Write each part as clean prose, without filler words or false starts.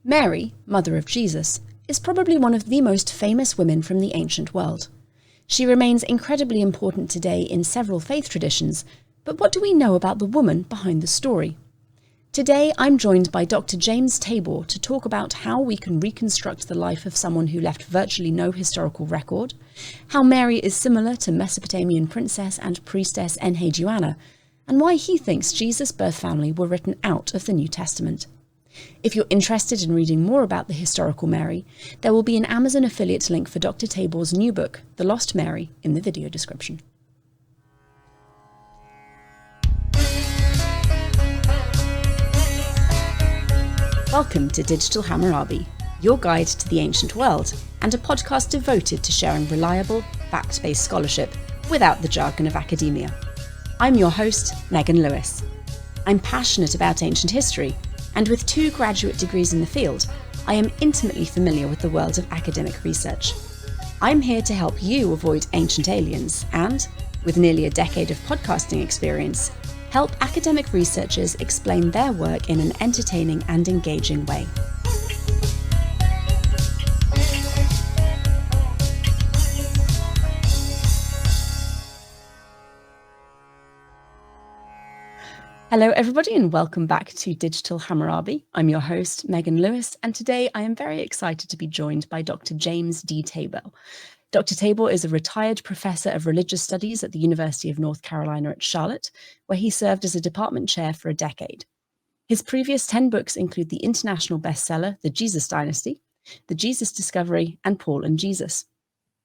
Mary, mother of Jesus, is probably one of the most famous women from the ancient world. She remains incredibly important today in several faith traditions, but what do we know about the woman behind the story? Today I'm joined by Dr. James Tabor to talk about how we can reconstruct the life of someone who left virtually no historical record, how Mary is similar to Mesopotamian princess and priestess Enheduanna, and why he thinks Jesus' birth family were written out of the New Testament. If you're interested in reading more about the historical Mary, there will be an Amazon affiliate link for Dr. Tabor's new book, The Lost Mary, in the video description. Welcome to Digital Hammurabi, your guide to the ancient world, and a podcast devoted to sharing reliable, fact-based scholarship without the jargon of academia. I'm your host, Megan Lewis. I'm passionate about ancient history, and with 2 graduate degrees in the field, I am intimately familiar with the world of academic research. I'm here to help you avoid ancient aliens and, with nearly a decade of podcasting experience, help academic researchers explain their work in an entertaining and engaging way. Hello everybody and welcome back to Digital Hammurabi. I'm your host, Megan Lewis, and today I am very excited to be joined by Dr. James D. Tabor. Dr. Tabor is a retired professor of religious studies at the University of North Carolina at Charlotte, where he served as a department chair for a decade. His previous 10 books include the international bestseller, The Jesus Dynasty, The Jesus Discovery, and Paul and Jesus.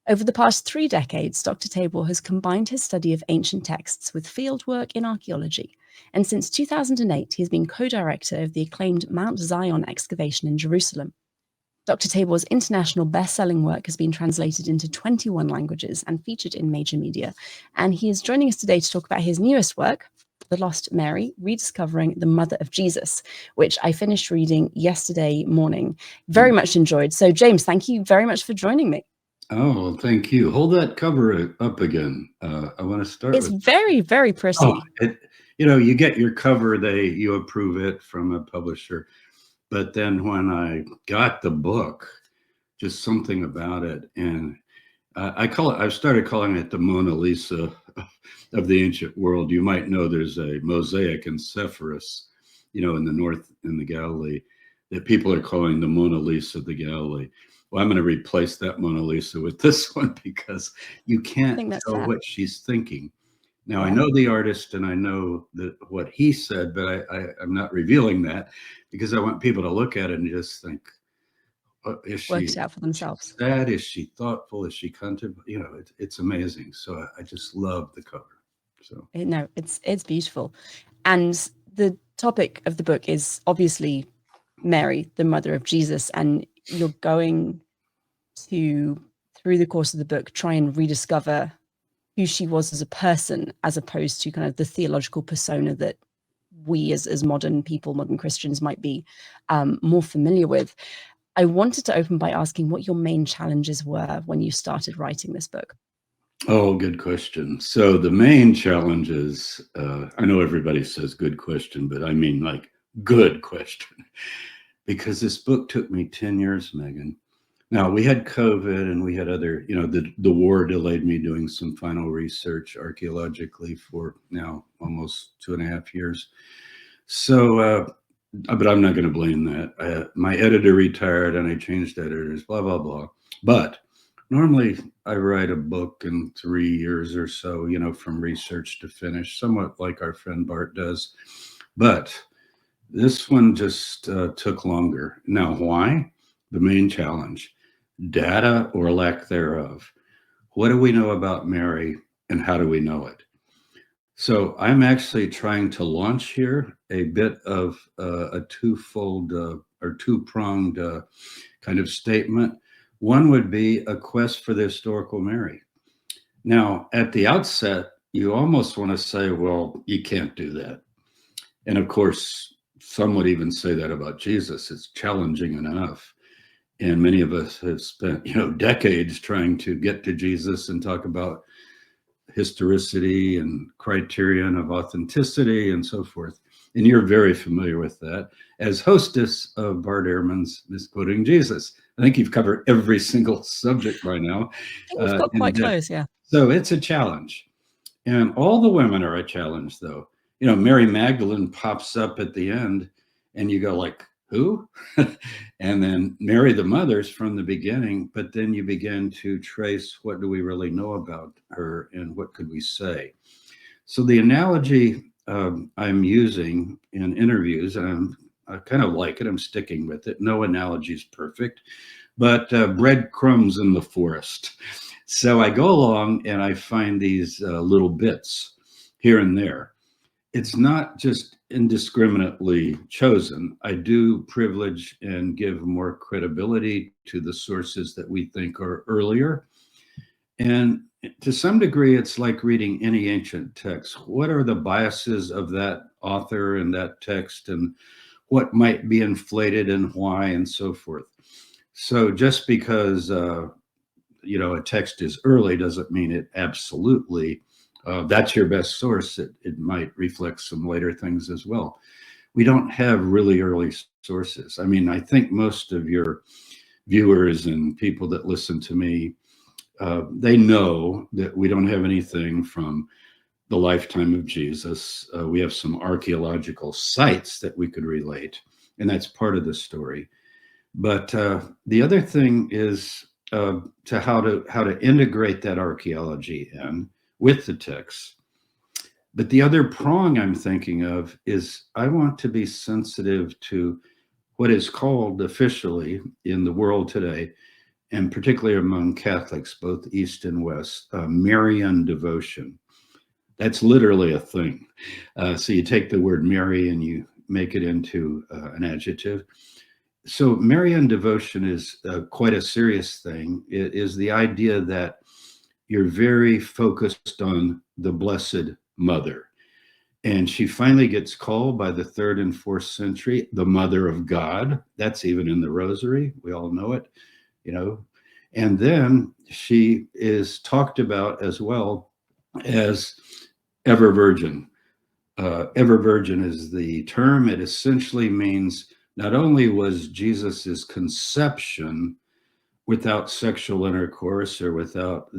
Over the past 3 decades, Dr. Tabor has combined his study of ancient texts with fieldwork in archaeology, and since 2008, he has been co-director of the acclaimed Mount Zion excavation in Jerusalem. Dr. Tabor's international best-selling work has been translated into 21 languages and featured in major media, and he is joining us today to talk about his newest work, The Lost Mary, Rediscovering the Mother of Jesus, which I finished reading yesterday morning. Very much enjoyed. So, James, thank you very much for joining me. Oh, thank you. Hold that cover up again. I want to start with... It's very, very pretty. You get your cover, you approve it from a publisher. But then when I got the book, just something about it. And I've started calling it the Mona Lisa of the ancient world. You might know there's a mosaic in Sepphoris, in the north, in the Galilee, that people are calling the Mona Lisa of the Galilee. Well, I'm going to replace that Mona Lisa with this one because you can't tell what she's thinking. Now, I know the artist and I know what he said, but I'm not revealing that because I want people to look at it and just think, is she worked out for themselves? Sad? Is she thoughtful? Is she contemplative? It's amazing. So I just love the cover. So no, it's beautiful, and the topic of the book is obviously Mary, the mother of Jesus, and you're going to, through the course of the book, try and rediscover who she was as a person, as opposed to kind of the theological persona that we as modern people, modern Christians might be more familiar with. I wanted to open by asking what your main challenges were when you started writing this book. Oh, good question. So the main challenges, I know everybody says good question, but I mean like good question. Because this book took me 10 years, Megan. Now, we had COVID and we had other, the war delayed me doing some final research archaeologically for now almost 2.5 years. So, but I'm not going to blame that. My editor retired and I changed editors, blah, blah, blah. But normally I write a book in 3 years or so, from research to finish, somewhat like our friend Bart does. But this one just took longer. Now, why? The main challenge, data or lack thereof. What do we know about Mary and how do we know it? So I'm actually trying to launch here a bit of a twofold or two-pronged kind of statement. One would be a quest for the historical Mary. Now, at the outset, you almost want to say, well, you can't do that. And of course, some would even say that about Jesus. It's challenging enough. And many of us have spent, decades trying to get to Jesus and talk about historicity and criterion of authenticity and so forth. and you're very familiar with that, as hostess of Bart Ehrman's Misquoting Jesus. I think you've covered every single subject by now. I think we've got quite close, yeah. So it's a challenge. And all the women are a challenge, though. You know, Mary Magdalene pops up at the end, and you go like, who? And then Mary the mother's from the beginning, but then you begin to trace what do we really know about her and what could we say. So the analogy I'm using in interviews, and I kind of like it, I'm sticking with it. No analogy is perfect, but breadcrumbs in the forest. So I go along and I find these little bits here and there. It's not just indiscriminately chosen. I do privilege and give more credibility to the sources that we think are earlier. And to some degree, it's like reading any ancient text. What are the biases of that author and that text, and what might be inflated and why, and so forth? So just because you know, a text is early doesn't mean it absolutely that's your best source. It might reflect some later things as well. We don't have really early sources. I mean, I think most of your viewers and people that listen to me, they know that we don't have anything from the lifetime of Jesus. We have some archaeological sites that we could relate, and that's part of the story. But the other thing is to how to integrate that archaeology in with the text. But the other prong I'm thinking of is I want to be sensitive to what is called officially in the world today, and particularly among Catholics, both East and West, Marian devotion. That's literally a thing. So you take the word Mary and you make it into an adjective. So Marian devotion is quite a serious thing. It is the idea that you're very focused on the Blessed Mother. And she finally gets called by the 3rd and 4th century, the Mother of God. That's even in the Rosary. We all know it, you know. And then she is talked about as well as ever virgin. Ever virgin is the term. It essentially means not only was Jesus's conception without sexual intercourse or without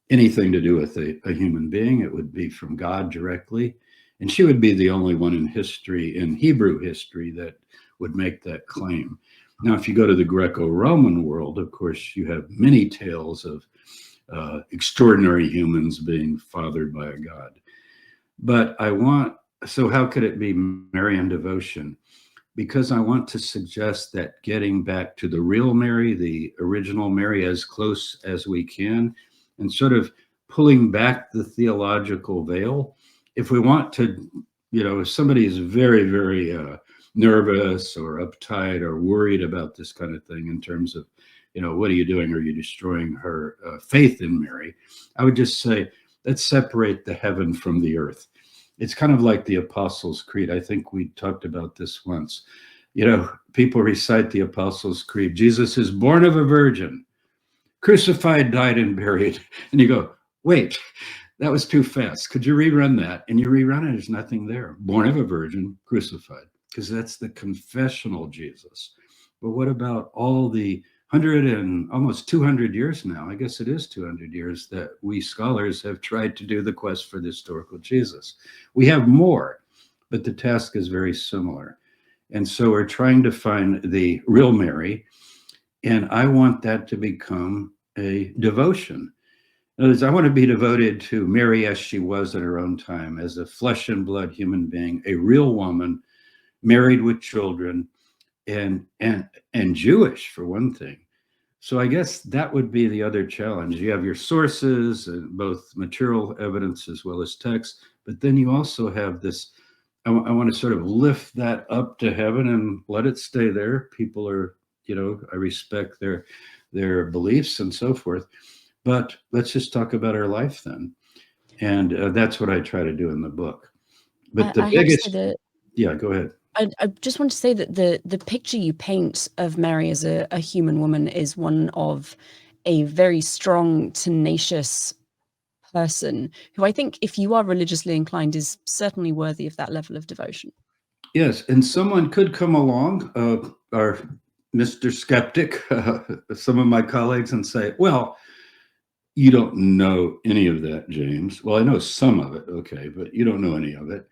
anything to do with a human being, it would be from God directly. And she would be the only one in history, in Hebrew history, that would make that claim. Now, if you go to the Greco-Roman world, of course, you have many tales of extraordinary humans being fathered by a god. But so how could it be Marian devotion? Because I want to suggest that getting back to the real Mary, the original Mary, as close as we can, and sort of pulling back the theological veil. If we want to, you know, if somebody is very, very nervous or uptight or worried about this kind of thing in terms of, you know, what are you doing? Are you destroying her faith in Mary? I would just say, let's separate the heaven from the earth. It's kind of like the Apostles' Creed. I think we talked about this once. You know, people recite the Apostles' Creed. Jesus is born of a virgin, crucified, died, and buried. And you go, wait, that was too fast. Could you rerun that? And you rerun it, there's nothing there. Born of a virgin, crucified, because that's the confessional Jesus. But what about all the 100 and almost 200 years now, I guess it is 200 years, that we scholars have tried to do the quest for the historical Jesus? We have more, but the task is very similar. And so we're trying to find the real Mary, and I want that to become a devotion. In other words, I want to be devoted to Mary as she was at her own time, as a flesh and blood human being, a real woman, married with children, and Jewish, for one thing. So I guess that would be the other challenge. You have your sources, both material evidence as well as text, but then you also have this, I want to sort of lift that up to heaven and let it stay there. People are, you know, I respect their beliefs and so forth, but let's just talk about our life then. And that's what I try to do in the book. But the biggest, yeah, go ahead. I just want to say that the picture you paint of Mary as a human woman is one of a very strong, tenacious person who I think, if you are religiously inclined, is certainly worthy of that level of devotion. Yes, and someone could come along, our Mr. Skeptic, some of my colleagues, and say, well, you don't know any of that, James. Well, I know some of it, okay, but you don't know any of it.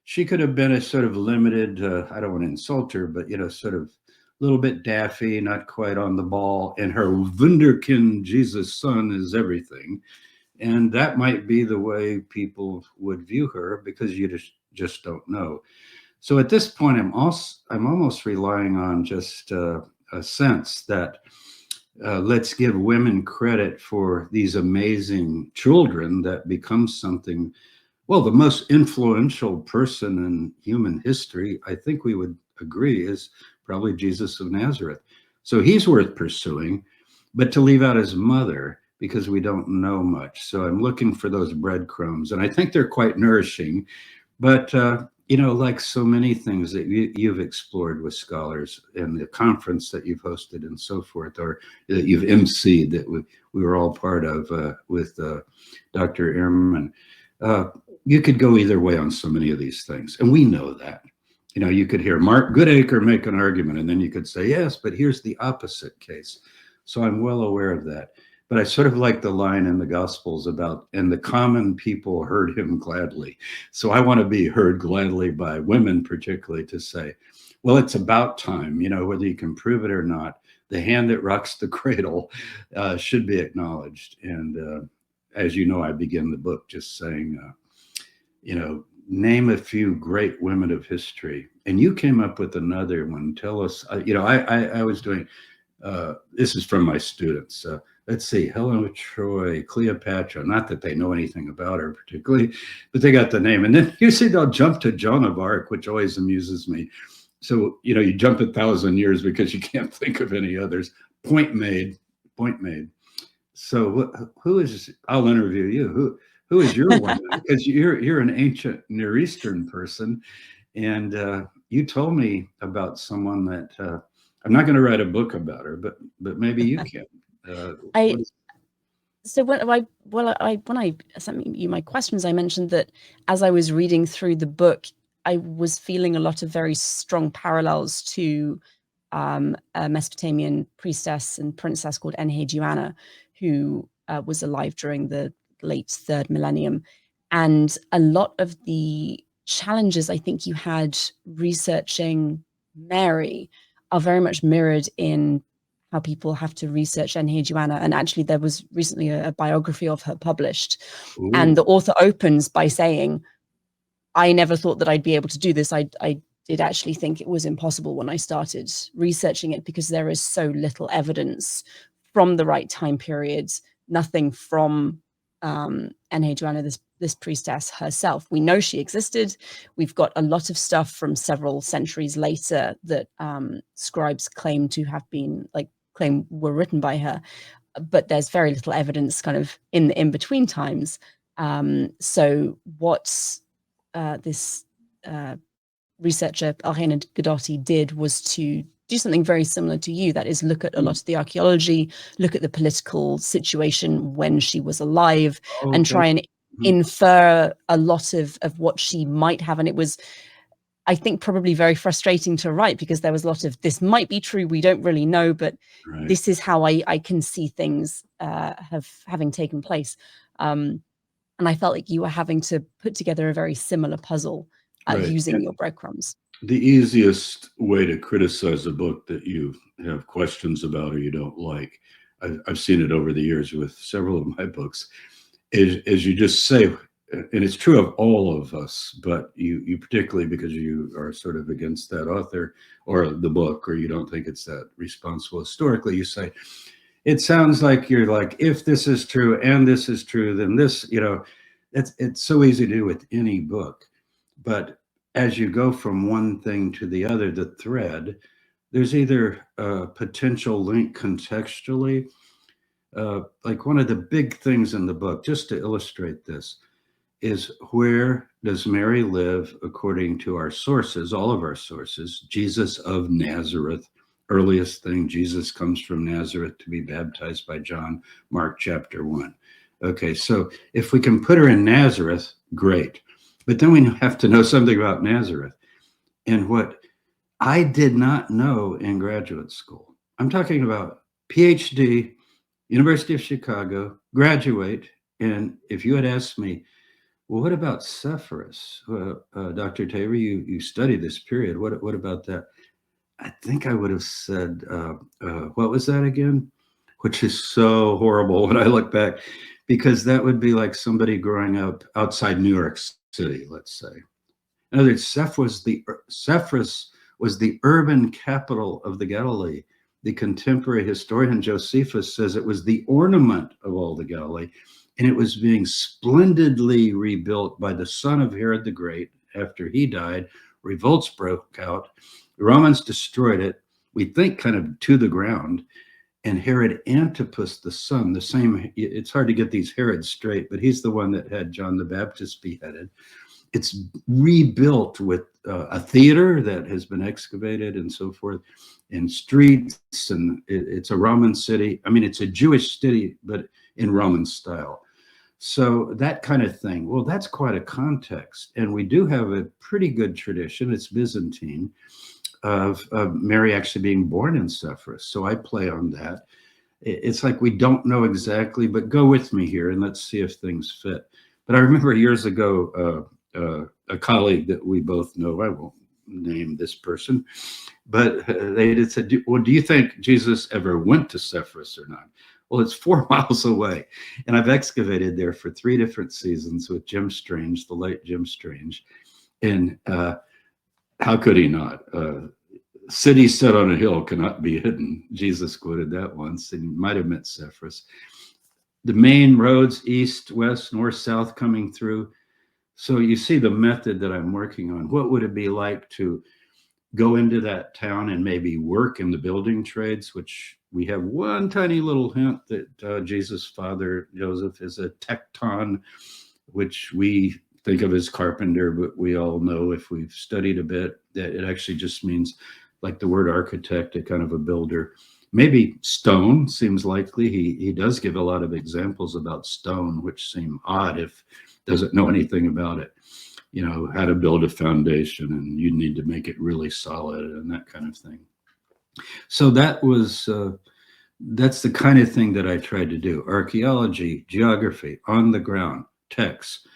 She could have been a sort of limited, I don't want to insult her, but, sort of a little bit daffy, not quite on the ball, and her Wunderkind, Jesus' son, is everything. And that might be the way people would view her because you just don't know. So at this point, I'm almost relying on just a sense that let's give women credit for these amazing children that become something. Well, the most influential person in human history, I think we would agree, is probably Jesus of Nazareth. So he's worth pursuing, but to leave out his mother because we don't know much. So I'm looking for those breadcrumbs, and I think they're quite nourishing. But like so many things that you've explored with scholars and the conference that you've hosted and so forth, or that you've emceed that we were all part of with Dr. Ehrman, you could go either way on so many of these things. And we know that. You could hear Mark Goodacre make an argument, and then you could say, yes, but here's the opposite case. So I'm well aware of that. But I sort of like the line in the Gospels about, and the common people heard him gladly. So I want to be heard gladly by women, particularly, to say, well, it's about time, whether you can prove it or not, the hand that rocks the cradle should be acknowledged. And as you know, I begin the book just saying, name a few great women of history. And you came up with another one. Tell us, I was doing, this is from my students. Let's see, Helen of Troy, Cleopatra, not that they know anything about her particularly, but they got the name. And then usually they'll jump to Joan of Arc, which always amuses me. So, you jump 1,000 years because you can't think of any others. Point made. So who is, I'll interview you. Who is your one? Because you're an ancient Near Eastern person. And you told me about someone that, I'm not going to write a book about her, but maybe you can. So when I sent you my questions, I mentioned that as I was reading through the book, I was feeling a lot of very strong parallels to a Mesopotamian priestess and princess called Enheduanna, who was alive during the late 3rd millennium. And a lot of the challenges I think you had researching Mary are very much mirrored in how people have to research Enheduanna. And actually, there was recently a biography of her published. Ooh. And the author opens by saying, I never thought that I'd be able to do this. I did actually think it was impossible when I started researching it, because there is so little evidence from the right time periods, nothing from Enheduanna, this priestess herself. We know she existed. We've got a lot of stuff from several centuries later that scribes claim to have been, claim were written by her, but there's very little evidence kind of in the in-between times. So what this researcher, Archaeology Godotti, did was to do something very similar to you. That is, look at a lot of the archaeology, look at the political situation when she was alive, and try and infer a lot of what she might have. And it was, I think, probably very frustrating to write, because there was a lot of, this might be true, we don't really know, but this is how I can see things having taken place. And I felt like you were having to put together a very similar puzzle using your breadcrumbs. The easiest way to criticize a book that you have questions about or you don't like, I've seen it over the years with several of my books, is you just say, and it's true of all of us, but you particularly, because you are sort of against that author or the book, or you don't think it's that responsible historically, you say, it sounds like you're like, if this is true and this is true, then this, it's so easy to do with any book. But as you go from one thing to the other, the thread, there's either a potential link contextually, like one of the big things in the book, just to illustrate this, is where does Mary live according to our sources, all of our sources? Jesus of Nazareth, earliest thing, Jesus comes from Nazareth to be baptized by John, Mark chapter 1. Okay, so if we can put her in Nazareth, great. But then we have to know something about Nazareth. And what I did not know in graduate school, I'm talking about PhD, University of Chicago, graduate. And if you had asked me, well, what about Sepphoris? Dr. Tabor, you studied this period. What about that? I think I would have said, what was that again? Which is so horrible when I look back, because that would be like somebody growing up outside New York City, let's say. In other words, Sepphoris was the urban capital of the Galilee. The contemporary historian Josephus says it was the ornament of all the Galilee, and it was being splendidly rebuilt by the son of Herod the Great. After he died, revolts broke out. The Romans destroyed it, we think kind of to the ground, and Herod Antipas, the son, the same, it's hard to get these Herods straight, but he's the one that had John the Baptist beheaded. It's rebuilt with a theater that has been excavated and so forth, and streets, and it's a Roman city. I mean, it's a Jewish city, but in Roman style. So that kind of thing. Well, that's quite a context. And we do have a pretty good tradition, it's Byzantine, of Mary actually being born in Sepphoris. So I play on that. It's like we don't know exactly, but go with me here and let's see if things fit. But I remember years ago, a colleague that we both know, I won't name this person, but they had said, well, do you think Jesus ever went to Sepphoris or not? Well, it's 4 miles away. And I've excavated there for 3 different seasons with Jim Strange, the late Jim Strange. And how could he not? City set on a hill cannot be hidden. Jesus quoted that once, and he might have meant Sepphoris. The main roads, east, west, north, south, coming through. So you see the method that I'm working on. What would it be like to go into that town and maybe work in the building trades, which we have one tiny little hint that Jesus' father, Joseph, is a tecton, which we think of as carpenter, but we all know if we've studied a bit that it actually just means, like the word architect, a kind of a builder. Maybe stone seems likely. He does give a lot of examples about stone, which seem odd if doesn't know anything about it. You know, how to build a foundation, and you need to make it really solid and that kind of thing. So that was, that's the kind of thing that I tried to do. Archaeology, geography, on the ground, texts.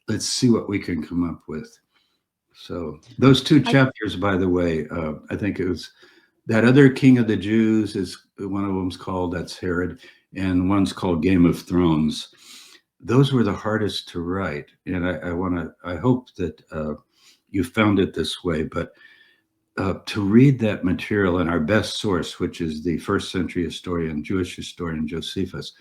Let's see what we can come up with. So those 2 chapters, by the way, I think it was that other King of the Jews is one of them's called, that's Herod, and one's called Game of Thrones. Those were the hardest to write. And I hope that you found it this way, but to read that material in our best source, which is the 1st century historian, Jewish historian Josephus,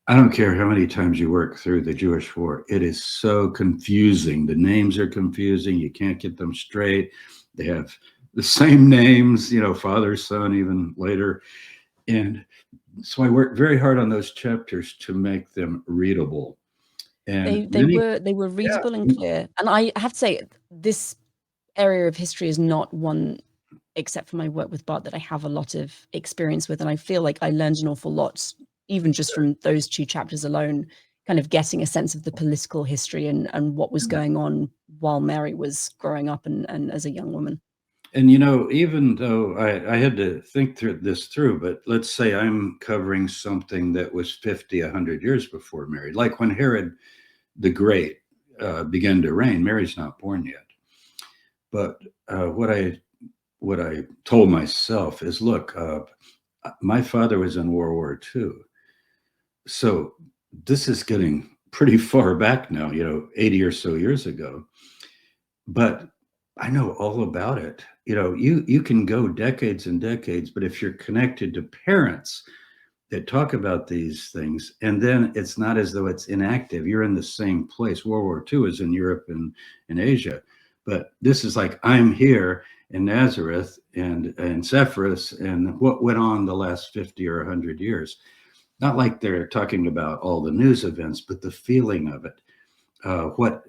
I don't care how many times you work through the Jewish war, it is so confusing. The names are confusing. You can't get them straight. They have the same names, you know, father, son, even later. And so I worked very hard on those chapters to make them readable. And they were readable and clear. And I have to say, this area of history is not one, except for my work with Bart, that I have a lot of experience with. And I feel like I learned an awful lot, even just from those 2 chapters alone, kind of getting a sense of the political history and what was going on while Mary was growing up and as a young woman. And, you know, even though I had to think this through, but let's say I'm covering something that was 50, 100 years before Mary, like when Herod the Great began to reign. Mary's not born yet. But what I told myself is, look, my father was in World War II. So this is getting pretty far back now, you know, 80 or so years ago. But I know all about it. You know, you can go decades and decades, but if you're connected to parents that talk about these things, and then it's not as though it's inactive, you're in the same place. World War II is in Europe and in Asia, but this is like, I'm here in Nazareth and Sepphoris and what went on the last 50 or 100 years. Not like they're talking about all the news events, but the feeling of it.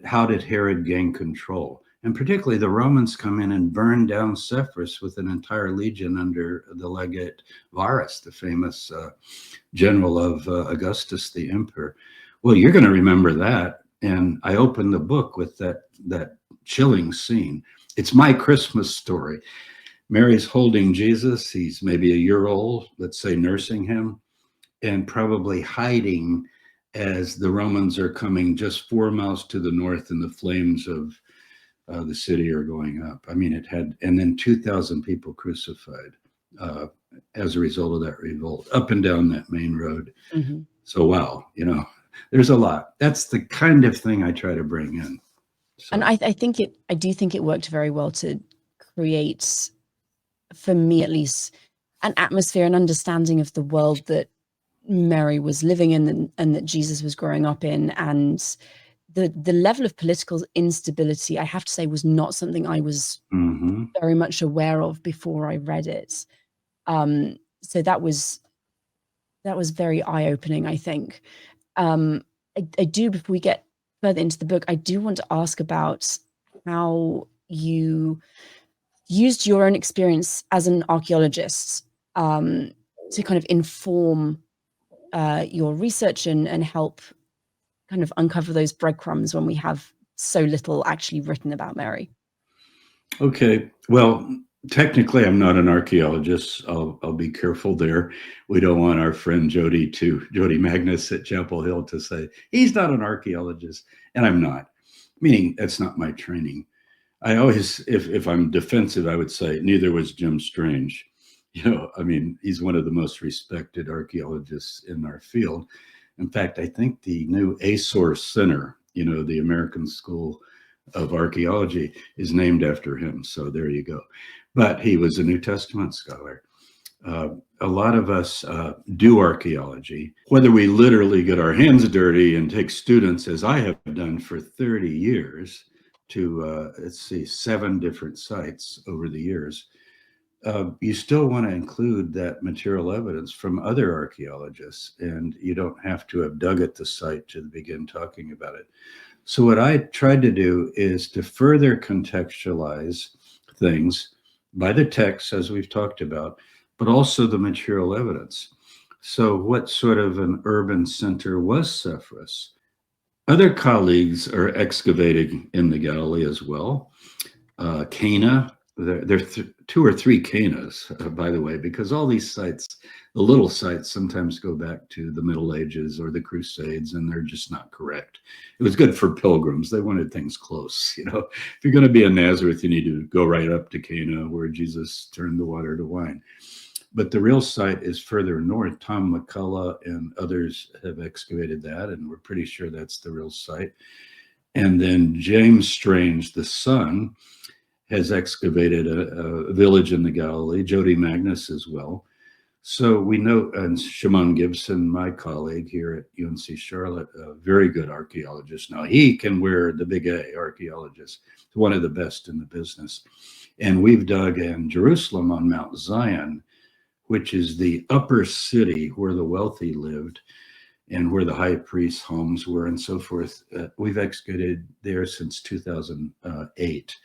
How did Herod gain control? And particularly the Romans come in and burn down Sepphoris with an entire legion under the legate Varus, the famous general of Augustus, the emperor. Well, you're going to remember that. And I opened the book with that chilling scene. It's my Christmas story. Mary's holding Jesus. He's maybe a year old, let's say nursing him, and probably hiding as the Romans are coming just 4 miles to the north and the flames of the city are going up. I mean, it had, and then 2,000 people crucified as a result of that revolt up and down that main road. Mm-hmm. So, wow, you know, there's a lot. That's the kind of thing I try to bring in. So. And I do think it worked very well to create, for me at least, an atmosphere and understanding of the world that Mary was living in and that Jesus was growing up in. And the level of political instability, I have to say, was not something I was very much aware of before I read it. So that was very eye-opening, I think. I do, before we get further into the book, I do want to ask about how you used your own experience as an archaeologist to kind of inform your research and help kind of uncover those breadcrumbs when we have so little actually written about Mary. Okay, well, technically I'm not an archaeologist. I'll be careful there. We don't want our friend Jody Magnus at Chapel Hill to say he's not an archaeologist, and I'm not, meaning that's not my training. I always, if I'm defensive, I would say neither was Jim Strange. You know, I mean, he's one of the most respected archaeologists in our field. In fact, I think the new ����Support Center, you know, the American School of Archaeology, is named after him. So there you go. But he was a New Testament scholar. A lot of us do archaeology, whether we literally get our hands dirty and take students, as I have done for 30 years, to, let's see, 7 different sites over the years. You still want to include that material evidence from other archaeologists, and you don't have to have dug at the site to begin talking about it. So what I tried to do is to further contextualize things by the text, as we've talked about, but also the material evidence. So what sort of an urban center was Sepphoris? Other colleagues are excavating in the Galilee as well. Cana, there are 2 or 3 Canas, by the way, because all these sites, the little sites, sometimes go back to the Middle Ages or the Crusades, and they're just not correct. It was good for pilgrims. They wanted things close. You know, if you're going to be in Nazareth, you need to go right up to Cana, where Jesus turned the water to wine. But the real site is further north. Tom McCullough and others have excavated that, and we're pretty sure that's the real site. And then James Strange, the son, has excavated a village in the Galilee, Jody Magnus as well. So we know, and Shimon Gibson, my colleague here at UNC Charlotte, a very good archaeologist. Now he can wear the big A, archaeologist, one of the best in the business. And we've dug in Jerusalem on Mount Zion, which is the upper city where the wealthy lived and where the high priest's homes were and so forth. We've excavated there since 2008.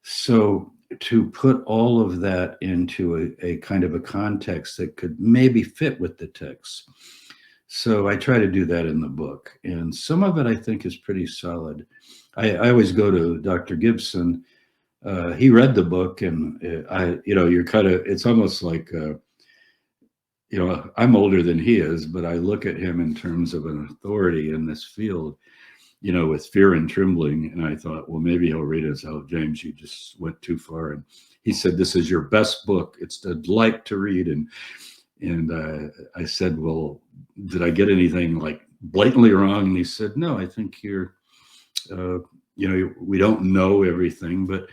So to put all of that into a kind of a context that could maybe fit with the text. So I try to do that in the book. And some of it I think is pretty solid. I always go to Dr. Gibson. He read the book, and you're kind of, it's almost like, I'm older than he is, but I look at him in terms of an authority in this field, you know, with fear and trembling. And I thought, well, maybe he'll read it as, oh, James, you just went too far. And he said, this is your best book. It's a delight to read. And I said, well, did I get anything like blatantly wrong? And he said, no, I think you're, we don't know everything, but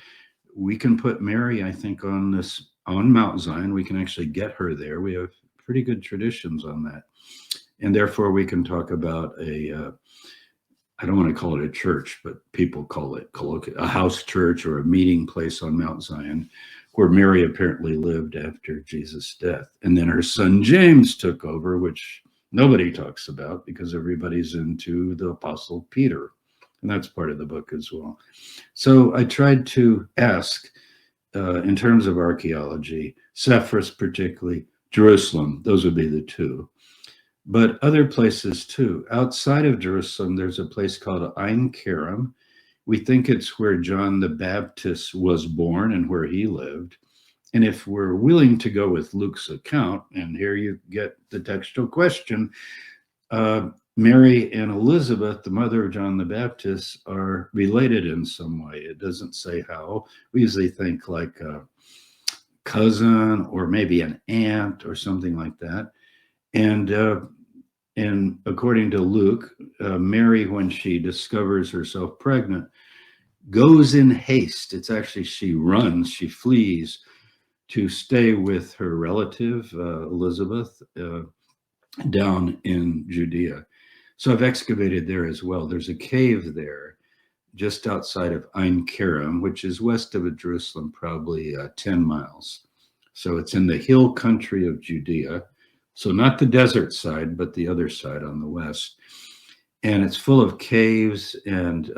we can put Mary, I think, on Mount Zion. We can actually get her there. We have pretty good traditions on that. And therefore we can talk about I don't want to call it a church, but people call it a house church or a meeting place on Mount Zion, where Mary apparently lived after Jesus' death. And then her son James took over, which nobody talks about because everybody's into the Apostle Peter. And that's part of the book as well. So I tried to ask, in terms of archaeology, Sepphoris particularly, Jerusalem, those would be the 2. But other places too. Outside of Jerusalem, there's a place called Ein Kerem We think it's where John the Baptist was born and where he lived. And if we're willing to go with Luke's account, and here you get the textual question, Mary and Elizabeth, the mother of John the Baptist, are related in some way. It doesn't say how. We usually think like a cousin or maybe an aunt or something like that. And according to Luke, Mary, when she discovers herself pregnant, goes in haste. It's actually she runs, she flees to stay with her relative, Elizabeth, down in Judea. So I've excavated there as well. There's a cave there just outside of Ein Kerem, which is west of Jerusalem, probably 10 miles. So it's in the hill country of Judea. So not the desert side, but the other side on the west. And it's full of caves and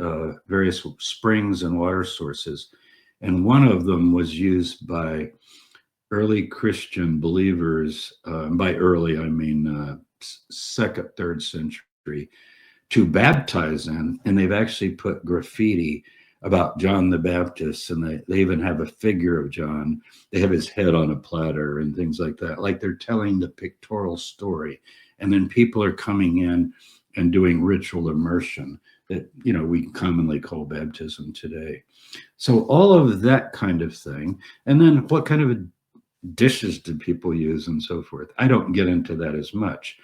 various springs and water sources. And one of them was used by early Christian believers, by early, I mean second, third century, to baptize in. And they've actually put graffiti about John the Baptist, and they even have a figure of John. They have his head on a platter and things like that, like they're telling the pictorial story. And then people are coming in and doing ritual immersion that, you know, we commonly call baptism today. So all of that kind of thing. And then what kind of dishes do people use and so forth? I don't get into that as much,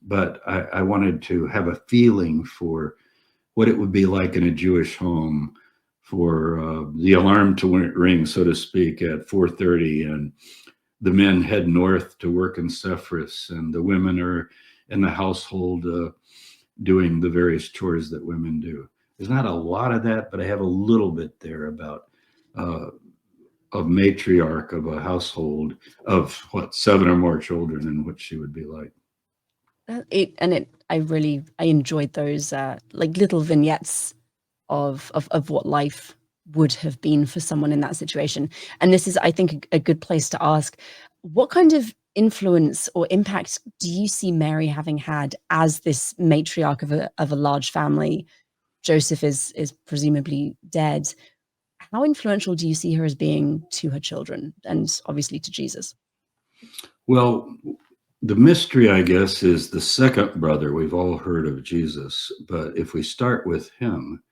but I wanted to have a feeling for what it would be like in a Jewish home for the alarm to ring, so to speak, at 4:30, and the men head north to work in Cephras, and the women are in the household doing the various chores that women do. There's not a lot of that, but I have a little bit there about a matriarch of a household of 7 or more children and what she would be like. I enjoyed those like little vignettes of what life would have been for someone in that situation. And this is, I think, a good place to ask, what kind of influence or impact do you see Mary having had as this matriarch of a large family? Joseph is presumably dead. How influential do you see her as being to her children and obviously to Jesus? Well, the mystery, I guess, is the second brother. We've all heard of Jesus, but if we start with him,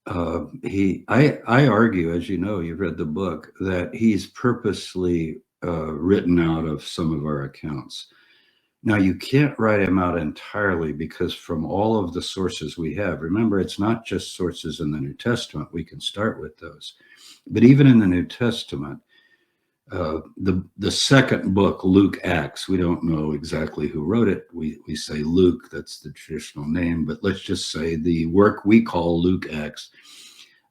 I argue, as you know, you've read the book, that he's purposely written out of some of our accounts. Now, you can't write him out entirely because from all of the sources we have, remember, it's not just sources in the New Testament. We can start with those. But even in the New Testament, the second book, Luke Acts, we don't know exactly who wrote it. We say Luke, that's the traditional name, but let's just say the work we call Luke Acts.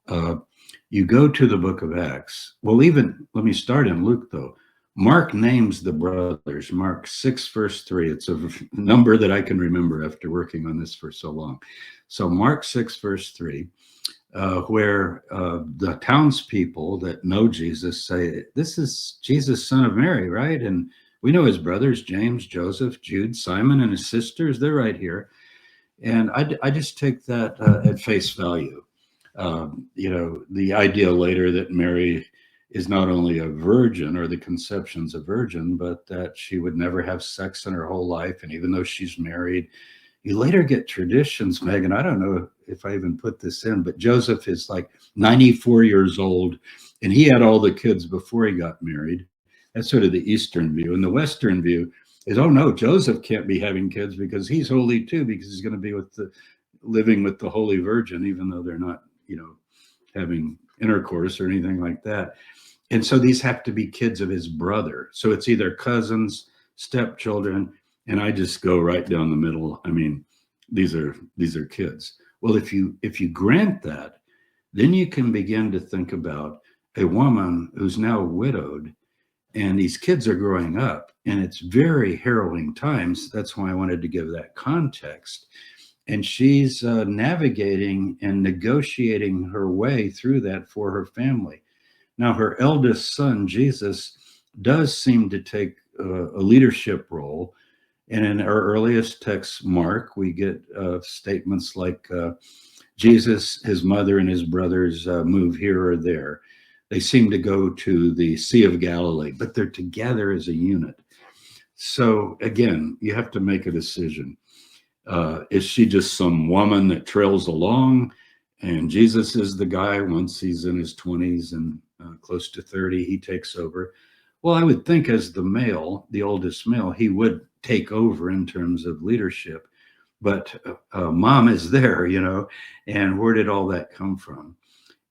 You go to the book of Acts. Well, even, let me start in Luke though. Mark names the brothers. Mark 6, verse 3. It's a number that I can remember after working on this for so long. So Mark 6, verse 3. Where the townspeople that know Jesus say, this is Jesus, son of Mary, right? And we know his brothers, James, Joseph, Jude, Simon, and his sisters. They're right here. And I just take that at face value. You know, the idea later that Mary is not only a virgin, or the conception's a virgin, but that she would never have sex in her whole life. And even though she's married, you later get traditions, Megan. I don't know if I even put this in, but Joseph is like 94 years old, and he had all the kids before he got married. That's sort of the Eastern view. And the Western view is, oh no, Joseph can't be having kids because he's holy too, because he's going to be living with the Holy Virgin, even though they're not, you know, having intercourse or anything like that. And so these have to be kids of his brother. So it's either cousins, stepchildren, and I just go right down the middle. I mean, these are kids. Well, if you grant that, then you can begin to think about a woman who's now widowed, and these kids are growing up, and it's very harrowing times. That's why I wanted to give that context. And she's navigating and negotiating her way through that for her family. Now, her eldest son, Jesus, does seem to take a leadership role. And in our earliest text, Mark, we get statements like Jesus, his mother, and his brothers move here or there. They seem to go to the Sea of Galilee, but they're together as a unit. So again, you have to make a decision. Is she just some woman that trails along, and Jesus is the guy once he's in his 20s and close to 30, he takes over? Well, I would think as the male, the oldest male, he would take over in terms of leadership. But mom is there, and where did all that come from?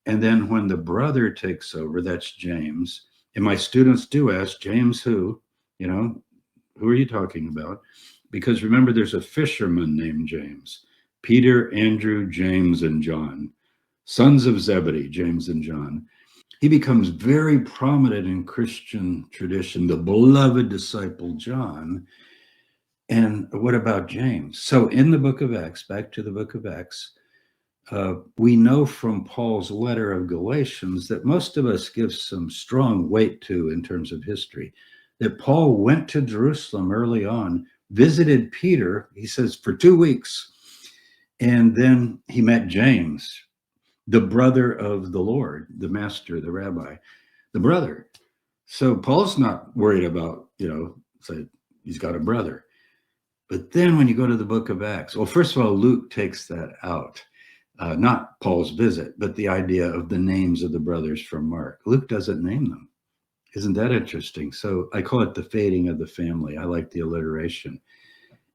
And then when the brother takes over, that's James. And my students do ask, James who? Who are you talking about? Because remember, there's a fisherman named James. Peter, Andrew, James, and John. Sons of Zebedee, James and John. He becomes very prominent in Christian tradition, the beloved disciple John. And what about James? So in the book of Acts, back to the book of Acts, we know from Paul's letter of Galatians that most of us give some strong weight to in terms of history, that Paul went to Jerusalem early on, visited Peter, he says, for 2 weeks. And then he met James, the brother of the Lord, the master, the rabbi, the brother. So Paul's not worried about, say he's got a brother. But then when you go to the book of Acts, well, first of all, Luke takes that out. Not Paul's visit, but the idea of the names of the brothers from Mark. Luke doesn't name them. Isn't that interesting? So I call it the fading of the family. I like the alliteration.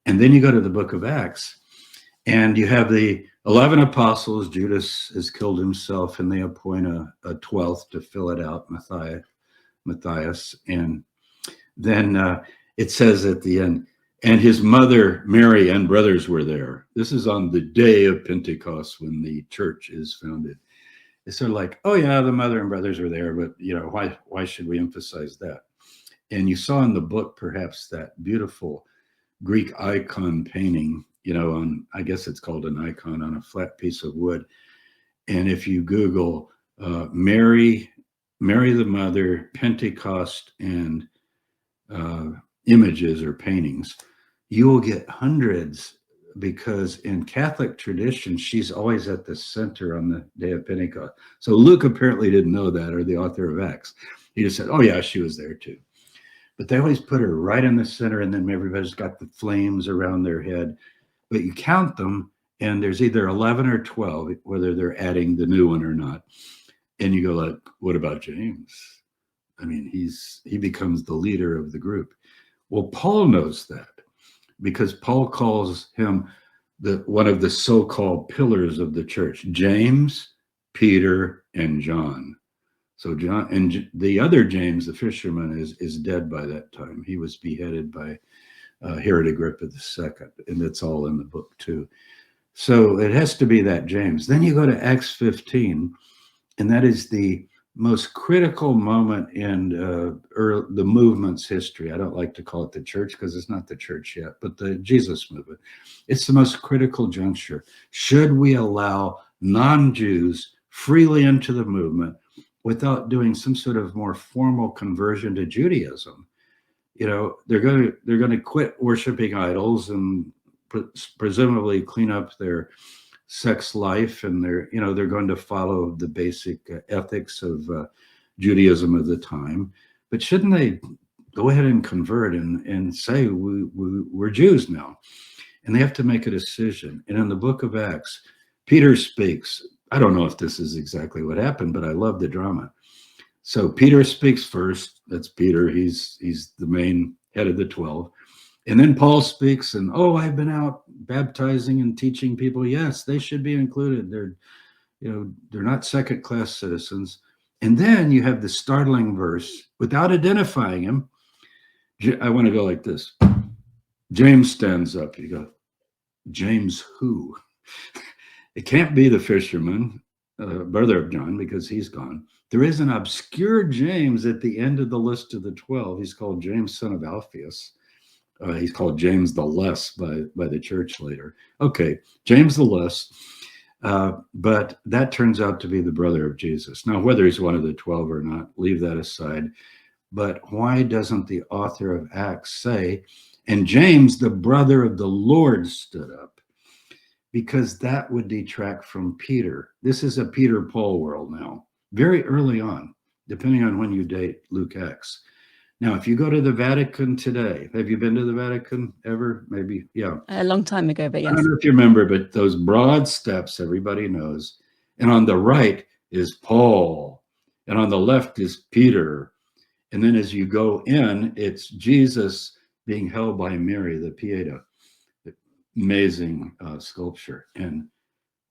And then you go to the book of Acts, and you have the 11 apostles. Judas has killed himself, and they appoint a 12th to fill it out, Matthias. And then it says at the end, and his mother, Mary, and brothers were there. This is on the day of Pentecost when the church is founded. It's sort of like, oh yeah, the mother and brothers were there, but why should we emphasize that? And you saw in the book perhaps that beautiful Greek icon painting, on, I guess it's called an icon, on a flat piece of wood. And if you Google Mary the mother, Pentecost, and images or paintings, you will get hundreds, because in Catholic tradition, she's always at the center on the day of Pentecost. So Luke apparently didn't know that, or the author of Acts. He just said, oh yeah, she was there too. But they always put her right in the center, and then everybody's got the flames around their head. But you count them, and there's either 11 or 12, whether they're adding the new one or not. And you go like, what about James? I mean, he becomes the leader of the group. Well, Paul knows that, because Paul calls him one of the so-called pillars of the church, James, Peter, and John. So John, and the other James, the fisherman, is dead by that time. He was beheaded by Herod Agrippa II, and it's all in the book too. So it has to be that James. Then you go to Acts 15, and that is the most critical moment in the movement's history. I don't like to call it the church, because it's not the church yet, but the Jesus movement. It's the most critical juncture. Should we allow non-Jews freely into the movement without doing some sort of more formal conversion to Judaism? They're going to quit worshiping idols and presumably clean up their sex life, and they're going to follow the basic ethics of Judaism of the time. But shouldn't they go ahead and convert and say we're Jews now? And they have to make a decision. And in the book of Acts, Peter speaks. I don't know if this is exactly what happened, but I love the drama. So Peter speaks first. That's Peter. He's the main head of the 12. And then Paul speaks, and I've been out baptizing and teaching people. Yes, they should be included. They're not second-class citizens. And then you have the startling verse, without identifying him. I want to go like this. James stands up. You go, James who? It can't be the fisherman, brother of John, because he's gone. There is an obscure James at the end of the list of the 12. He's called James, son of Alphaeus. He's called James the Less by the church later. Okay, James the Less. But that turns out to be the brother of Jesus. Now, whether he's one of the 12 or not, leave that aside. But why doesn't the author of Acts say, and James, the brother of the Lord, stood up? because that would detract from Peter. This is a Peter Paul world now, very early on, depending on when you date Luke Acts. Now, if you go to the Vatican today, have you been to the Vatican ever? Maybe, yeah. A long time ago, but yes. I don't know if you remember, but those broad steps everybody knows. And on the right is Paul, and on the left is Peter. And then as you go in, it's Jesus being held by Mary, the Pieta. Amazing sculpture. And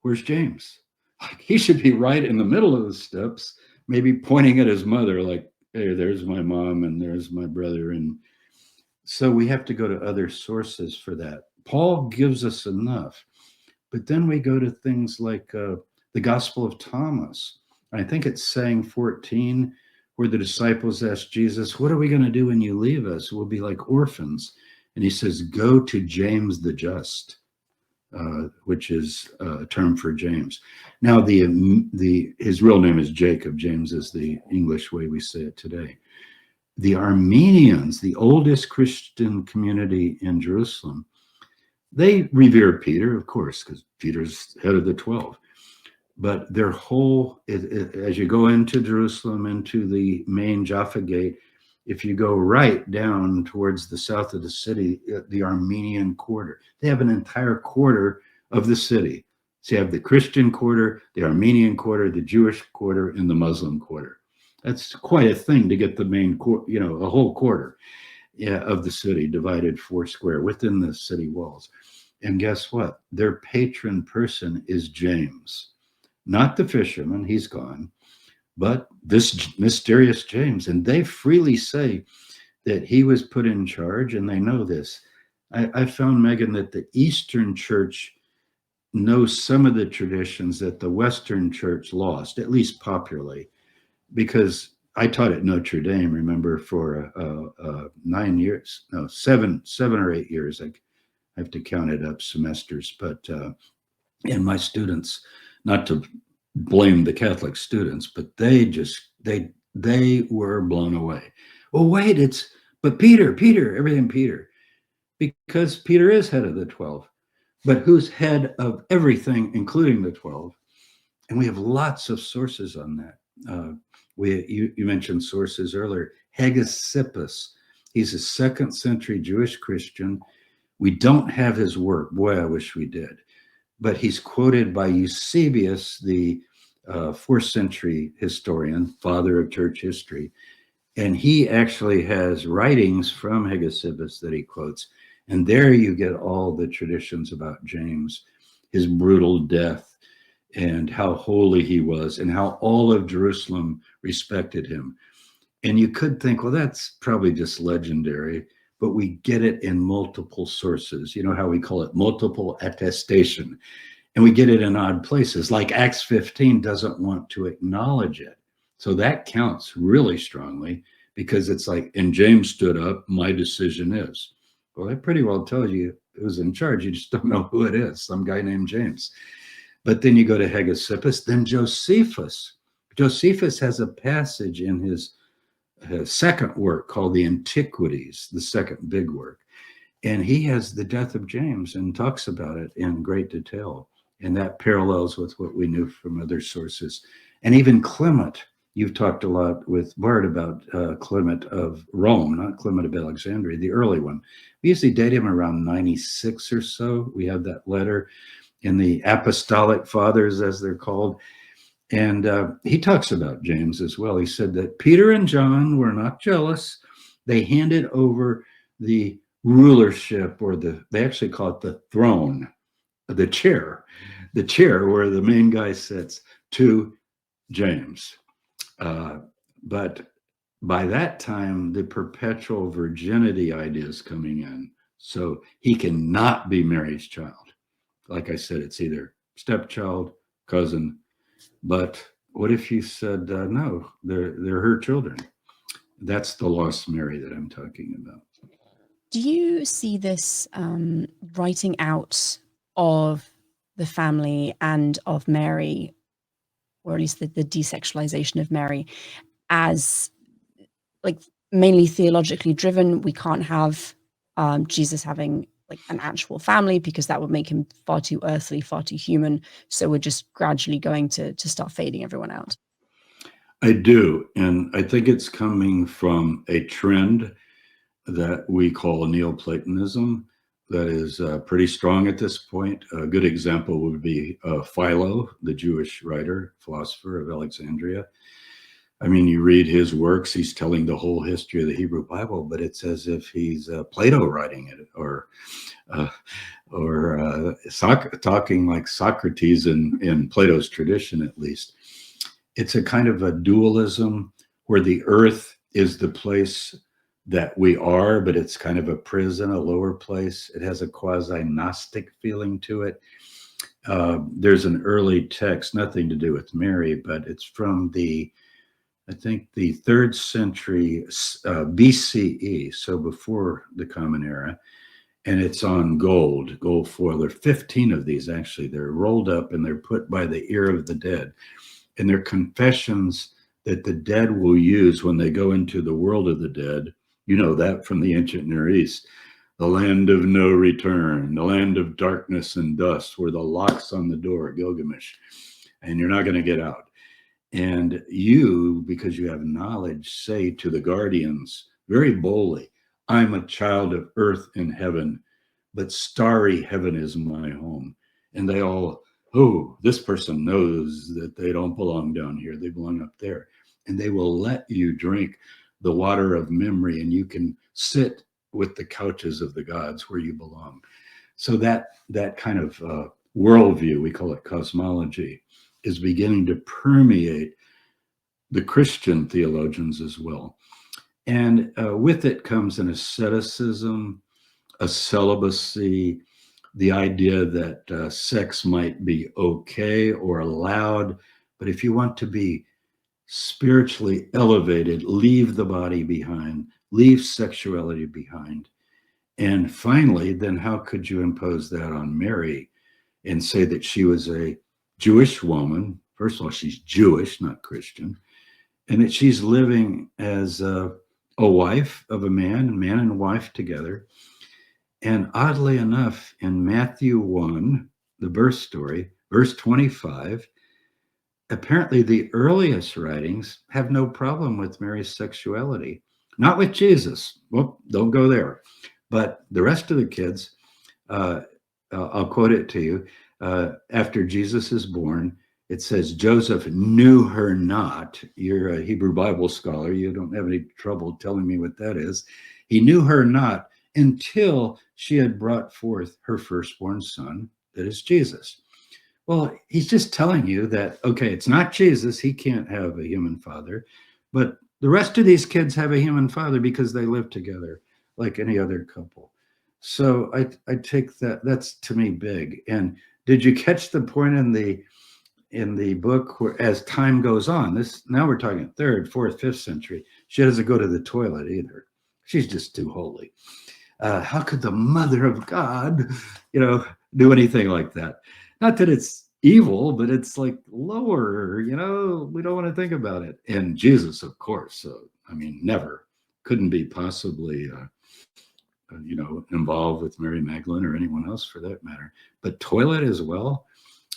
where's James? Like, he should be right in the middle of the steps, maybe pointing at his mother, like, hey, there's my mom and there's my brother. And so we have to go to other sources for that. Paul gives us enough, but then we go to things like the Gospel of Thomas. I think it's saying 14, where the disciples ask Jesus, what are we going to do when you leave us? We'll be like orphans. And he says, go to James the Just, which is a term for James. Now, his real name is Jacob. James is the English way we say it today. The Armenians, the oldest Christian community in Jerusalem, they revere Peter, of course, because Peter's head of the 12. But their whole, as you go into Jerusalem, into the main Jaffa Gate, if you go right down towards the south of the city, the Armenian quarter, they have an entire quarter of the city. So you have the Christian quarter, the Armenian quarter, the Jewish quarter, and the Muslim quarter. That's quite a thing to get the main, a whole quarter of the city divided 4 square within the city walls. And guess what? Their patron person is James, not the fisherman, he's gone, but this mysterious James. And they freely say that he was put in charge, and they know this. I found, Megan, that the Eastern Church knows some of the traditions that the Western Church lost, at least popularly, because I taught at Notre Dame, remember, for 9 years, no, seven or 8 years. I have to count it up semesters, but and my students, not to blame the Catholic students, but they were blown away. Oh, wait, but Peter, everything Peter, because Peter is head of the 12, but who's head of everything, including the 12? And we have lots of sources on that. You mentioned sources earlier. 🀭Support, he's a 2nd century Jewish Christian. We don't have his work. Boy, I wish we did. But he's quoted by Eusebius, the 4th century historian, father of church history. And he actually has writings from 🀭Support that he quotes. And there you get all the traditions about James, his brutal death, and how holy he was, and how all of Jerusalem respected him. And you could think, well, that's probably just legendary, but we get it in multiple sources. You know how we call it multiple attestation, and we get it in odd places, like Acts 15 doesn't want to acknowledge it. So that counts really strongly, because it's like, and James stood up, my decision is. Well, that pretty well tells you who's in charge. You just don't know who it is, some guy named James. But then you go to 🀭Support, then Josephus. Josephus has a passage in his second work called the Antiquities, the second big work. And he has the death of James and talks about it in great detail. And that parallels with what we knew from other sources. And even Clement, you've talked a lot with Bart about Clement of Rome, not Clement of Alexandria, the early one. We usually date him around 96 or so. We have that letter in the Apostolic Fathers, as they're called. And he talks about James as well. He said that Peter and John were not jealous. They handed over the rulership, or they actually call it the throne, the chair where the main guy sits, to James. But by that time, the perpetual virginity idea is coming in. So he cannot be Mary's child. Like I said, it's either stepchild, cousin. But what if you said, no, they're her children? That's the lost Mary that I'm talking about. Do you see this writing out of the family and of Mary, or at least the desexualization of Mary, as like mainly theologically driven? We can't have Jesus having like an actual family, because that would make him far too earthly, far too human. So we're just gradually going to start fading everyone out. I do. And I think it's coming from a trend that we call Neoplatonism that is pretty strong at this point. A good example would be Philo, the Jewish writer, philosopher of Alexandria. I mean, you read his works, he's telling the whole history of the Hebrew Bible, but it's as if he's Plato writing it, or talking like Socrates in Plato's tradition, at least. It's a kind of a dualism where the earth is the place that we are, but it's kind of a prison, a lower place. It has a quasi-Gnostic feeling to it. There's an early text, nothing to do with Mary, but it's from I think the 3rd century BCE, so before the Common Era, and it's on gold foil. There are 15 of these, actually. They're rolled up and they're put by the ear of the dead. And they're confessions that the dead will use when they go into the world of the dead. You know that from the ancient Near East. The land of no return, the land of darkness and dust, where the lock's on the door, Gilgamesh, and you're not going to get out. And you, because you have knowledge, say to the guardians very boldly, I'm a child of earth and heaven, but starry heaven is my home. And they all, oh, this person knows that they don't belong down here. They belong up there. And they will let you drink the water of memory, and you can sit with the couches of the gods where you belong. So that kind of worldview, we call it cosmology, is beginning to permeate the Christian theologians as well. And with it comes an asceticism, a celibacy, the idea that sex might be okay or allowed, but if you want to be spiritually elevated, leave the body behind, leave sexuality behind. And finally, then how could you impose that on Mary and say that she was a Jewish woman? First of all, she's Jewish, not Christian, and that she's living as a wife of a man and wife together. And oddly enough, in Matthew 1, the birth story, verse 25, apparently the earliest writings have no problem with Mary's sexuality. Not with Jesus. Well, don't go there. But the rest of the kids, I'll quote it to you. After Jesus is born, it says, Joseph knew her not. You're a Hebrew Bible scholar. You don't have any trouble telling me what that is. He knew her not until she had brought forth her firstborn son, that is Jesus. Well, he's just telling you that, okay, it's not Jesus. He can't have a human father, but the rest of these kids have a human father because they live together like any other couple. So I take that, that's to me big. And did you catch the point in the book where, as time goes on, now we're talking 3rd, 4th, 5th century, she doesn't go to the toilet either. She's just too holy. How could the mother of God, do anything like that? Not that it's evil, but it's like lower, we don't want to think about it. And Jesus, of course, never, couldn't be possibly, involved with Mary Magdalene or anyone else for that matter. But toilet as well.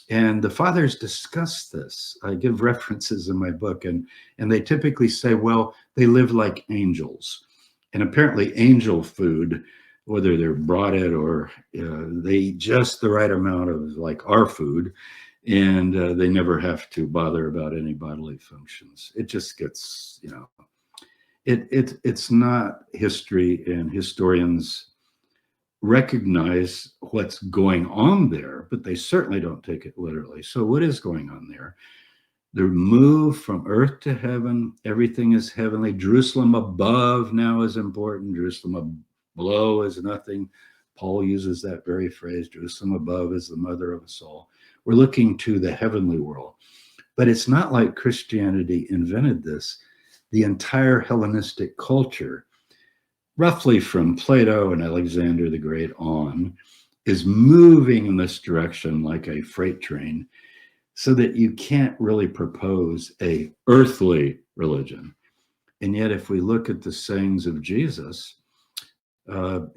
And the fathers discuss this. I give references in my book, and they typically say, well, they live like angels. And apparently angel food, whether they're brought it or they eat just the right amount of like our food, and they never have to bother about any bodily functions. It just gets, it's not history, and historians recognize what's going on there, but they certainly don't take it literally. So what is going on there? The move from earth to heaven, everything is heavenly. Jerusalem above now is important. Jerusalem below is nothing. Paul uses that very phrase, Jerusalem above is the mother of us all. We're looking to the heavenly world. But it's not like Christianity invented this. The entire Hellenistic culture, roughly from Plato and Alexander the Great on, is moving in this direction like a freight train, so that you can't really propose a earthly religion. And yet, if we look at the sayings of Jesus,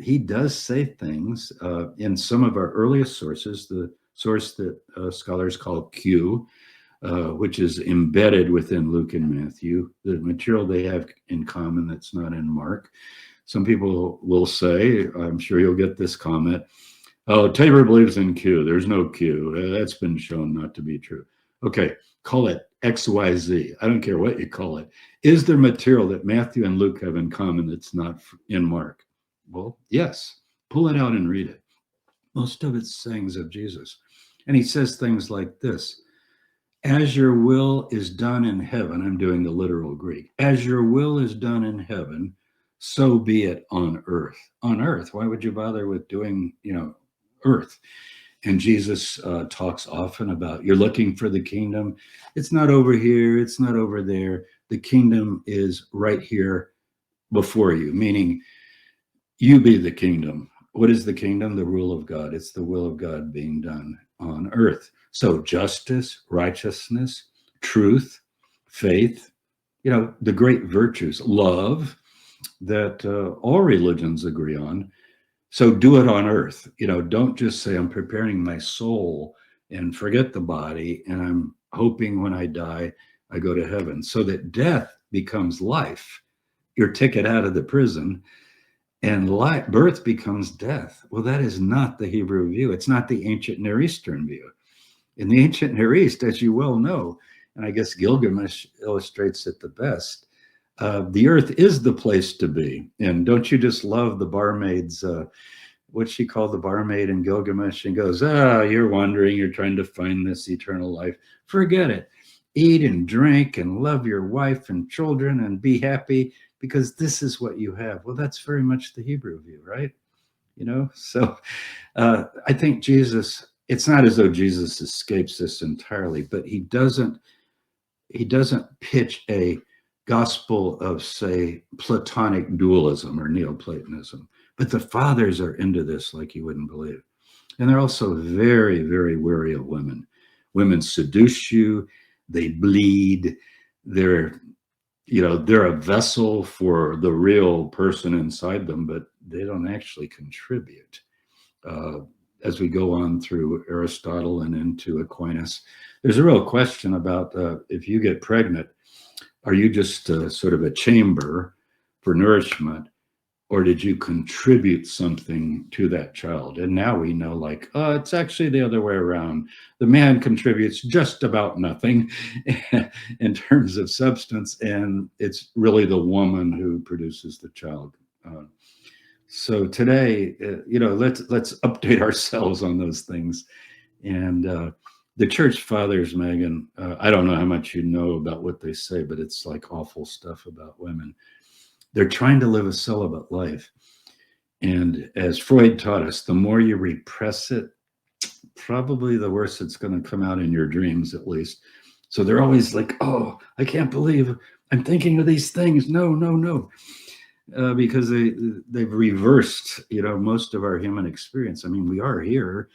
he does say things in some of our earliest sources, the source that scholars call Q, which is embedded within Luke and Matthew, the material they have in common that's not in Mark. Some people will say, I'm sure you'll get this comment, oh, Tabor believes in Q. There's no Q. That's been shown not to be true. Okay, call it XYZ. I don't care what you call it. Is there material that Matthew and Luke have in common that's not in Mark? Well, yes. Pull it out and read it. Most of it's sayings of Jesus. And he says things like this: as your will is done in heaven, I'm doing the literal Greek, as your will is done in heaven, so be it on earth. On earth, why would you bother with doing, earth? And Jesus talks often about, you're looking for the kingdom. It's not over here. It's not over there. The kingdom is right here before you, meaning you be the kingdom. What is the kingdom? The rule of God. It's the will of God being done on earth. So justice, righteousness, truth, faith, the great virtues, love that all religions agree on. So do it on earth. Don't just say, I'm preparing my soul and forget the body, and I'm hoping when I die, I go to heaven. So that death becomes life, your ticket out of the prison, and birth becomes death. Well, that is not the Hebrew view. It's not the ancient Near Eastern view. In the ancient Near East, as you well know, and I guess Gilgamesh illustrates it the best, the earth is the place to be. And don't you just love the barmaid's, what she called the barmaid in Gilgamesh, and goes, you're wandering, you're trying to find this eternal life. Forget it. Eat and drink and love your wife and children and be happy, because this is what you have. Well, that's very much the Hebrew view, right? So I think Jesus, it's not as though Jesus escapes this entirely, but he doesn't pitch a gospel of, say, Platonic dualism or Neoplatonism. But the fathers are into this like you wouldn't believe. And they're also very, very wary of women. Women seduce you, they bleed, they're a vessel for the real person inside them, but they don't actually contribute. As we go on through Aristotle and into Aquinas, there's a real question about if you get pregnant, are you just sort of a chamber for nourishment, or did you contribute something to that child? And now we know, it's actually the other way around. The man contributes just about nothing in terms of substance, and it's really the woman who produces the child. So today, let's update ourselves on those things. And the church fathers, Megan, I don't know how much you know about what they say, but it's like awful stuff about women. They're trying to live a celibate life. And as Freud taught us, the more you repress it, probably the worse it's going to come out in your dreams, at least. So they're always like, oh, I can't believe I'm thinking of these things. No. Because they've reversed, most of our human experience. I mean, we are here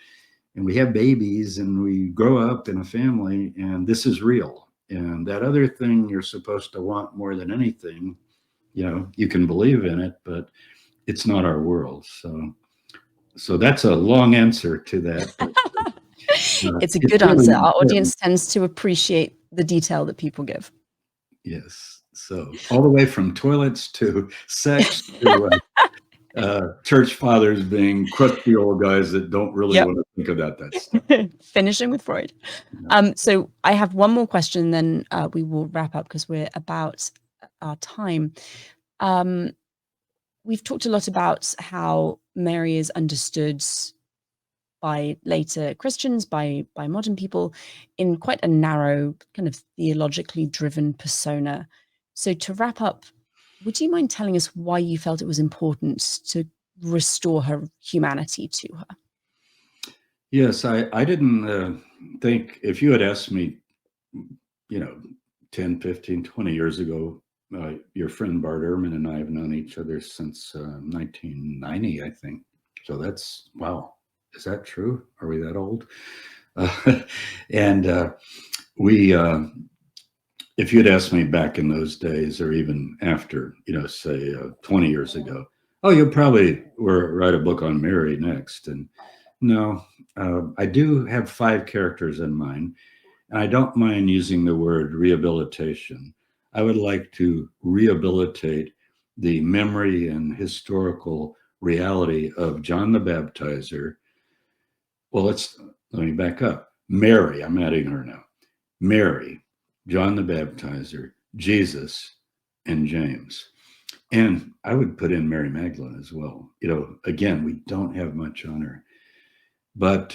and we have babies and we grow up in a family, and this is real. And that other thing you're supposed to want more than anything, you can believe in it, but it's not our world. So that's a long answer to that. But, it's a good answer. Our audience tends to appreciate the detail that people give. Yes. So all the way from toilets to sex to church fathers being crusty old guys that don't really want to think about that stuff. Finishing with Freud. So I have one more question, then we will wrap up because we're about our time. We've talked a lot about how Mary is understood by later Christians, by modern people, in quite a narrow, kind of theologically driven persona. So to wrap up, would you mind telling us why you felt it was important to restore her humanity to her? Yes, I didn't think, if you had asked me, 10, 15, 20 years ago, your friend Bart Ehrman and I have known each other since 1990, I think. So that's, wow. Is that true? Are we that old? And we, if you'd asked me back in those days, or even after, say 20 years ago, Oh, you'll probably write a book on Mary next. And no, I do have 5 characters in mind, and I don't mind using the word rehabilitation. I would like to rehabilitate the memory and historical reality of John the Baptizer. Well, let me back up. Mary, I'm adding her now. Mary, John the Baptizer, Jesus, and James. And I would put in Mary Magdalene as well. Again, we don't have much on her. But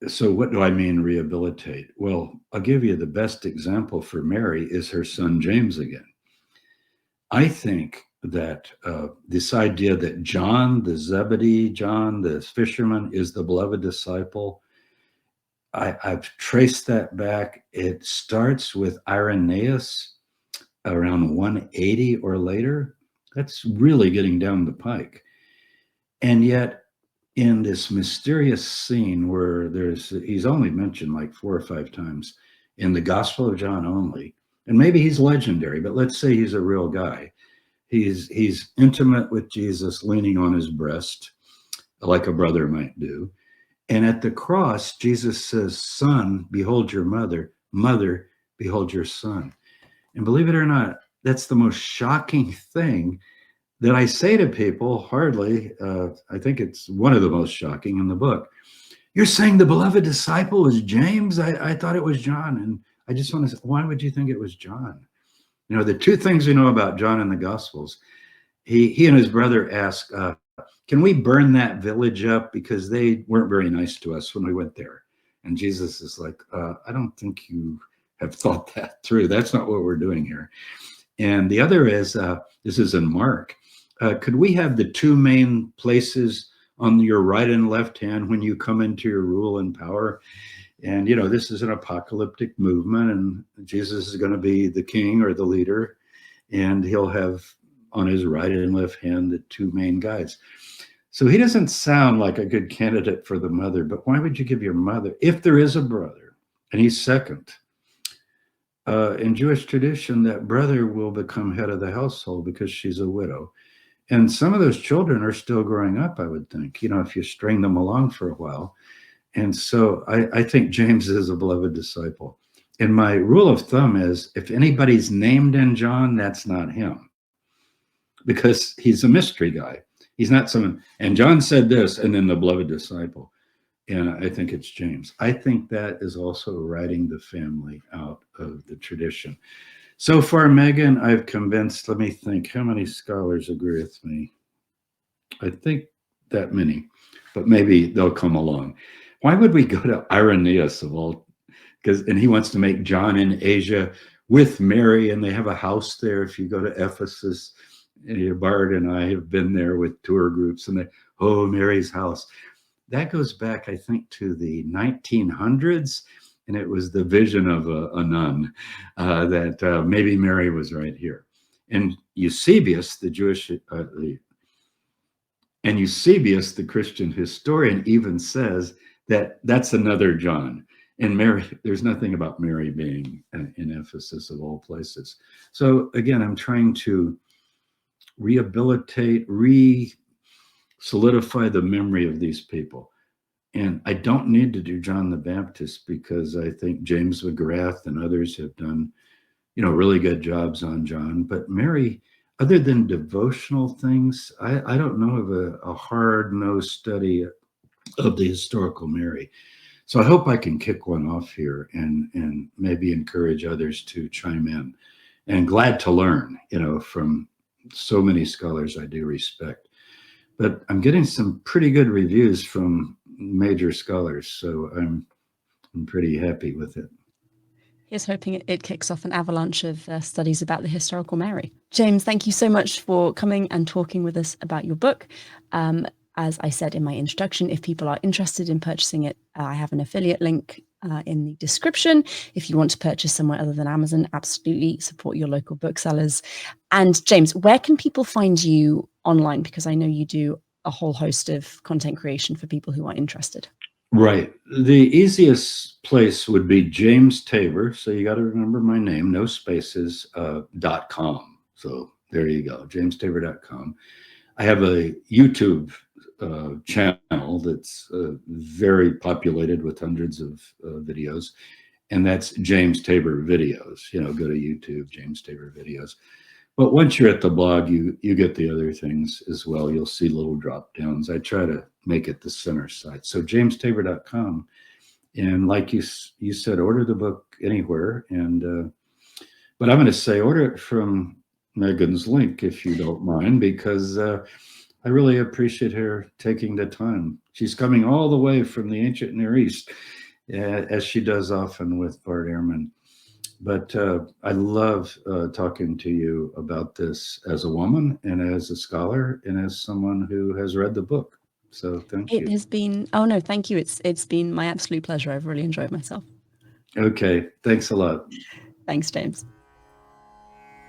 so what do I mean rehabilitate? Well, I'll give you the best example for Mary is her son James again. I think that this idea that John, the Zebedee, John, the fisherman, is the beloved disciple, I've traced that back. It starts with Irenaeus around 180 or later. That's really getting down the pike. And yet, in this mysterious scene where he's only mentioned like 4 or 5 times in the Gospel of John only, and maybe he's legendary, but let's say he's a real guy. He's intimate with Jesus, leaning on his breast, like a brother might do. And at the cross, Jesus says, "Son, behold your mother. Mother, behold your son." And believe it or not, that's the most shocking thing that I say to people, hardly. I think it's one of the most shocking in the book. You're saying the beloved disciple is James? I thought it was John. And I just want to say, why would you think it was John? The 2 things we know about John in the Gospels, he and his brother ask, can we burn that village up because they weren't very nice to us when we went there? And Jesus is like, I don't think you have thought that through. That's not what we're doing here. And the other is, this is in Mark, could we have the 2 main places on your right and left hand when you come into your rule and power? And, this is an apocalyptic movement, and Jesus is going to be the king or the leader, and he'll have on his right and left hand the 2 main guys. So he doesn't sound like a good candidate for the mother, but why would you give your mother, if there is a brother, and he's second? In Jewish tradition, that brother will become head of the household because she's a widow. And some of those children are still growing up, I would think, if you string them along for a while. And so I think James is a beloved disciple. And my rule of thumb is if anybody's named in John, that's not him, because he's a mystery guy. He's not someone, and John said this, and then the beloved disciple. And I think it's James. I think that is also writing the family out of the tradition. So far, Megan, I've convinced, let me think, how many scholars agree with me? I think that many, but maybe they'll come along. Why would we go to Irenaeus of all? And he wants to make John in Asia with Mary, and they have a house there. If you go to Ephesus, Bart and I have been there with tour groups, and Mary's house. That goes back, I think, to the 1900s, and it was the vision of a nun that maybe Mary was right here. And Eusebius, the Eusebius, the Christian historian, even says that that's another John. And Mary, there's nothing about Mary being in Ephesus of all places. So again, I'm trying to rehabilitate, solidify the memory of these people. And I don't need to do John the Baptist because I think James McGrath and others have done, really good jobs on John. But Mary, other than devotional things, I don't know of a hard-nosed study of the historical Mary. So I hope I can kick one off here and maybe encourage others to chime in. And glad to learn, from so many scholars I do respect. But I'm getting some pretty good reviews from major scholars, so I'm pretty happy with it. Here's hoping it kicks off an avalanche of studies about the historical Mary. James, thank you so much for coming and talking with us about your book. As I said in my introduction, if people are interested in purchasing it, I have an affiliate link in the description. If you want to purchase somewhere other than Amazon, absolutely support your local booksellers. And James, where can people find you online? Because I know you do a whole host of content creation for people who are interested. Right. The easiest place would be James Tabor. So you got to remember my name, no spaces, .com. So there you go, jamestabor.com. I have a YouTube channel that's very populated with hundreds of videos, and that's James Tabor Videos. You know, go to YouTube, James Tabor Videos. But once you're at the blog, you get the other things as well. You'll see little drop downs. I try to make it the center site. So jamestabor.com. And like you said, order the book anywhere. And but I'm going to say order it from Megan's link, if you don't mind, because I really appreciate her taking the time. She's coming all the way from the ancient Near East, as she does often with Bart Ehrman. But I love talking to you about this as a woman and as a scholar and as someone who has read the book. So thank you. It has been, oh no, thank you. It's been my absolute pleasure. I've really enjoyed myself. Okay, thanks a lot. Thanks, James.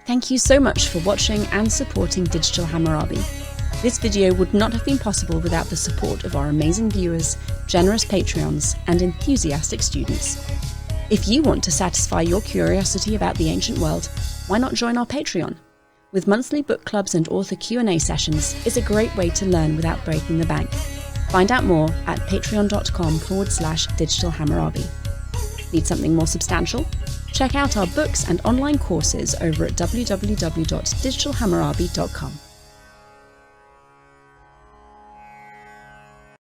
Thank you so much for watching and supporting Digital Hammurabi. This video would not have been possible without the support of our amazing viewers, generous Patreons, and enthusiastic students. If you want to satisfy your curiosity about the ancient world, why not join our Patreon? With monthly book clubs and author Q&A sessions, it's a great way to learn without breaking the bank. Find out more at patreon.com/digitalhammurabi. Need something more substantial? Check out our books and online courses over at www.digitalhammurabi.com.